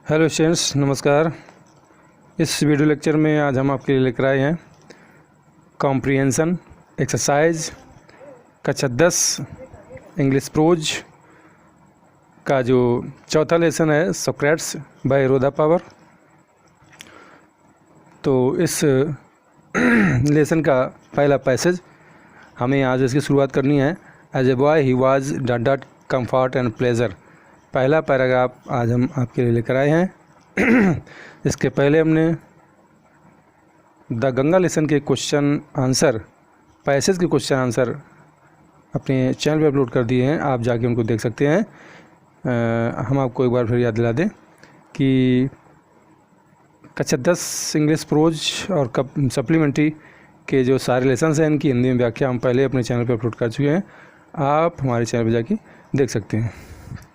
Hello students, नमस्कार। इस video lecture में आज हम आपके लिए लेकर आए हैं कॉम्प्रिहेंशन एक्सरसाइज कक्षा 10 इंग्लिश प्रोज का जो चौथा लेसन है सोक्रेट्स बाय रोधा पावर। तो इस लेसन का पहला पैसेज हमें आज इसकी शुरुआत करनी है। As a boy he was dot comfort and pleasure. पहला पैराग्राफ आज हम आपके लिए लेकर आए हैं। इसके पहले हमने द गंगा लेसन के क्वेश्चन आंसर, पैसेज के क्वेश्चन आंसर अपने चैनल पे अपलोड कर दिए हैं, आप जाके उनको देख सकते हैं। हम आपको एक बार फिर याद दिला दें कि कक्षा 10 इंग्लिश प्रोज और सप्लीमेंट्री के जो सारे लेसन्स हैं इनकी हिंदी में व्याख्या हम पहले अपने चैनल पे अपलोड कर चुके हैं, आप हमारे चैनल पे जाके देख सकते हैं।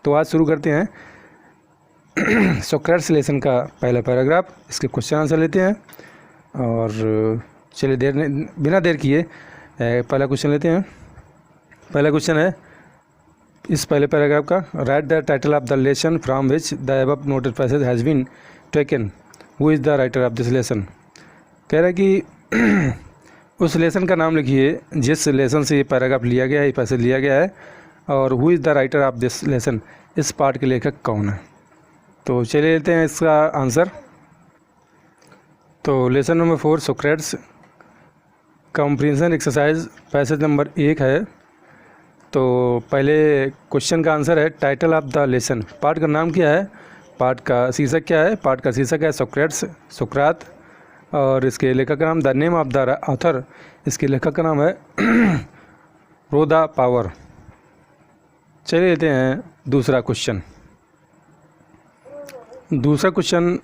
तो आज शुरू करते हैं सोक्रेट्स लेसन का पहला पैराग्राफ। इसके क्वेश्चन आंसर लेते हैं और चलिए बिना देर किए पहला क्वेश्चन लेते हैं। पहला क्वेश्चन है इस पहले पैराग्राफ का, right the title of the lesson from which the above noted passage has been taken, who is the writer of this lesson. कह रहा है कि उस लेसन का नाम लिखिए जिस लेसन से ये पैराग्राफ लिया गया है, ये पैसेज लिया गया है, और who is the writer of this lesson, इस पार्ट के लेखक कौन है। तो चलिए लेते हैं इसका आंसर। तो lesson number 4 Socrates comprehension exercise passage number 1 है। तो पहले क्वेश्चन का आंसर है title of the lesson. Part का नाम क्या है, पार्ट का शीर्षक क्या है। पार्ट का शीर्षक है सोक्रेट्स, सुकरात, और इसके लेखक का नाम the name of the author, इसके लेखक का नाम है रोधा पावर। चलिए लेते हैं दूसरा क्वेश्चन। दूसरा क्वेश्चन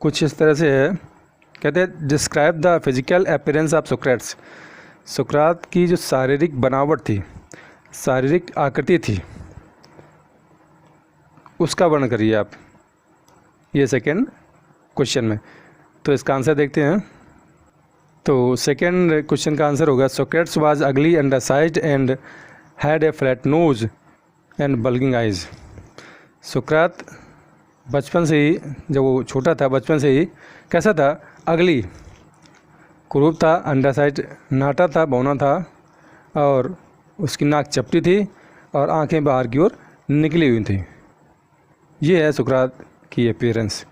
कुछ इस तरह से है, कहते हैं describe the physical appearance of Socrates. सुकरात की जो शारीरिक बनावट थी, शारीरिक आकृति थी, उसका वर्णन करिए आप, ये सेकेंड क्वेश्चन में। तो इसका आंसर देखते हैं। तो सेकेंड क्वेश्चन का आंसर होगा Socrates was ugly, undersized and had a flat nose and bulging eyes. सुकरात बचपन से ही, जब वो छोटा था बचपन से ही कैसा था, अगली, कुरूप था, अंडरसाइड नाटा था, बौना था, और उसकी नाक चपटी थी और आंखें बाहर की ओर निकली हुई थी। ये है सुकरात की अपीयरेंस।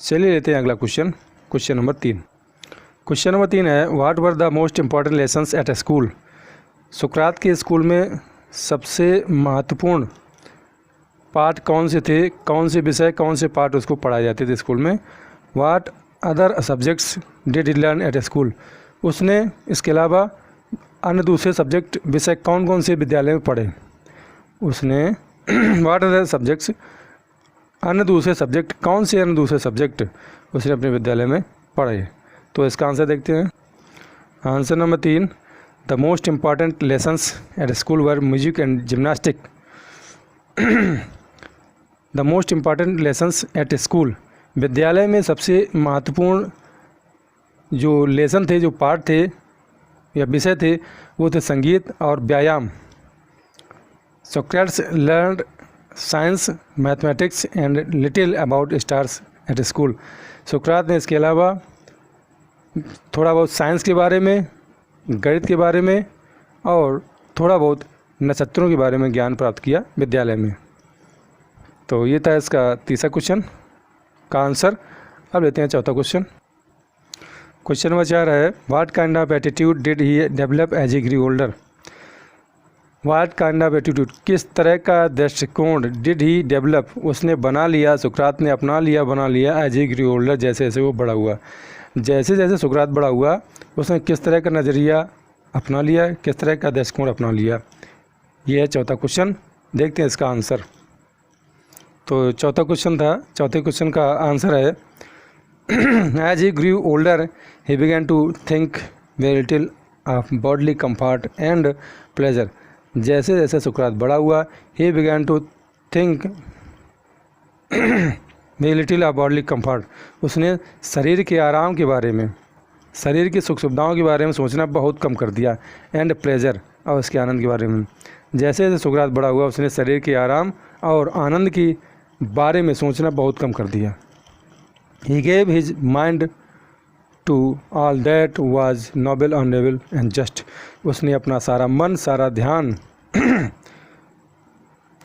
चलिए लेते हैं अगला question, question number 3। Question number 3 है what were the most important lessons at a school. सुकरात के स्कूल में सबसे महत्वपूर्ण पाठ कौन से थे, कौन से विषय, कौन से पाठ उसको पढ़ाए जाते थे स्कूल में। What other subjects did he learn eight a school. उसने इसके अलावा अन्य दूसरे सब्जेक्ट, विषय कौन कौन से विद्यालय में पढ़े। उसने व्हाट अदर सब्जेक्ट्स, अन्य दूसरे सब्जेक्ट, कौन से अन्य दूसरे सब्जेक्ट उसने अपने विद्यालय में पढ़े। तो इसका आंसर देखते हैं। Answer number 3, the most important lessons at school were music and gymnastic. The most important lessons at school, विद्यालय में सबसे महत्वपूर्ण जो लेसन थे, जो पाठ थे या विषय थे, वो थे संगीत और व्यायाम। Socrates learned science, mathematics and little about stars at school. सुकरात ने इसके अलावा थोड़ा बहुत साइंस के बारे में, गणित के बारे में और थोड़ा बहुत नक्षत्रों के बारे में ज्ञान प्राप्त किया विद्यालय में। तो ये था इसका तीसरा क्वेश्चन का आंसर। अब लेते हैं चौथा क्वेश्चन। क्वेश्चन नंबर 4 है what kind of attitude did he develop as he grew older. What kind of attitude, किस तरह का दृष्टिकोण, डिड ही डेवलप, उसने बना लिया, सुकरात ने अपना लिया, बना लिया, एज ही ग्रू ओल्डर, जैसे जैसे वो बड़ा हुआ। जैसे जैसे सुकरात बड़ा हुआ उसने किस तरह का नज़रिया अपना लिया, किस तरह का दृष्टिकोण अपना लिया। ये है चौथा क्वेश्चन, देखते हैं इसका आंसर। तो चौथा क्वेश्चन था, चौथे क्वेश्चन का आंसर है as he grew older he began to think very little of bodily comfort and pleasure. जैसे जैसे सुकरात बड़ा हुआ, he began to think very little of bodily comfort, उसने शरीर के आराम के बारे में, शरीर की सुख सुविधाओं के बारे में सोचना बहुत कम कर दिया, एंड प्लेजर, और उसके आनंद के बारे में। जैसे जैसे सुकरात बड़ा हुआ उसने शरीर के आराम और आनंद की बारे में सोचना बहुत कम कर दिया। He gave his mind to all that was noble honourable and just. उसने अपना सारा मन, सारा ध्यान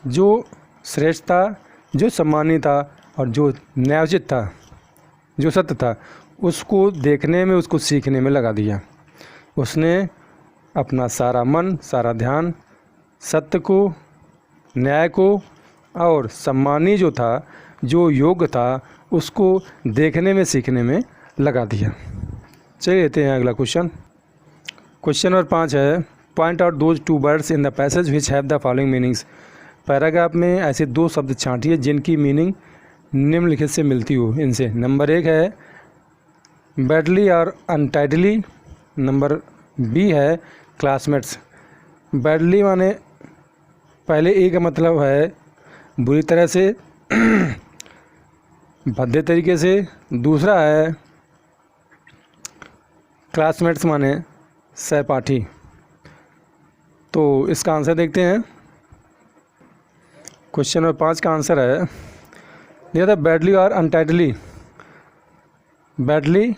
जो श्रेष्ठ था, जो सम्मानित था और जो न्यायोचित था, जो सत्य था, उसको देखने में, उसको सीखने में लगा दिया। उसने अपना सारा मन, सारा ध्यान सत्य को, न्याय को और सम्मानी जो था, जो योग्य था, उसको देखने में, सीखने में लगा दिया। चलिए लेते हैं अगला क्वेश्चन। क्वेश्चन नंबर 5 है, point out those 2 words in the passage which have the following meanings. Paragraph में ऐसे 2 शब्द छांटिए जिनकी मीनिंग निम्नलिखित से मिलती हो इनसे। नंबर 1 है बैडली और अनटाइडली। नंबर बी है क्लासमेट्स। बैडली माने पहले ए का मतलब है बुरी तरह से, भद्दे तरीके से। दूसरा है क्लासमेट्स माने सहपाठी। तो इसका आंसर देखते हैं। क्वेश्चन नंबर 5 का आंसर है, दिया था बैडली और अनटाइडली। बैडली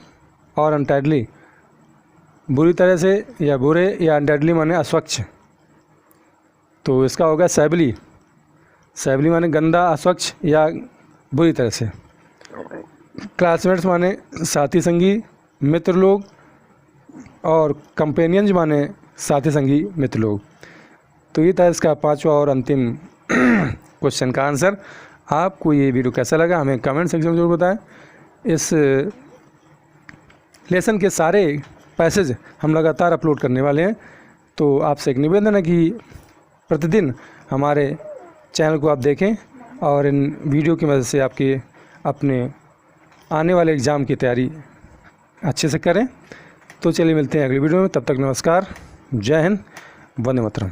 और अनटाइडली बुरी तरह से या बुरे, या अनटाइडली माने अस्वच्छ। तो इसका होगा सैबली। सैबली माने गंदा, अस्वच्छ या बुरी तरह से। क्लासमेट्स माने साथी संगी, मित्र लोग। और कंपेनियंस माने साथी संगी, मित्र लोग। तो ये था इसका 5वां और अंतिम क्वेश्चन का आंसर। आपको ये वीडियो कैसा लगा हमें कमेंट सेक्शन में जरूर बताएं। इस लेसन के सारे पैसेज हम लगातार अपलोड करने वाले हैं, तो आपसे एक निवेदन है कि प्रतिदिन हमारे चैनल को आप देखें और इन वीडियो की मदद से आपके अपने आने वाले एग्ज़ाम की तैयारी अच्छे से करें। तो चलिए मिलते हैं अगली वीडियो में, तब तक नमस्कार, जय हिंद, वंदे मातरम।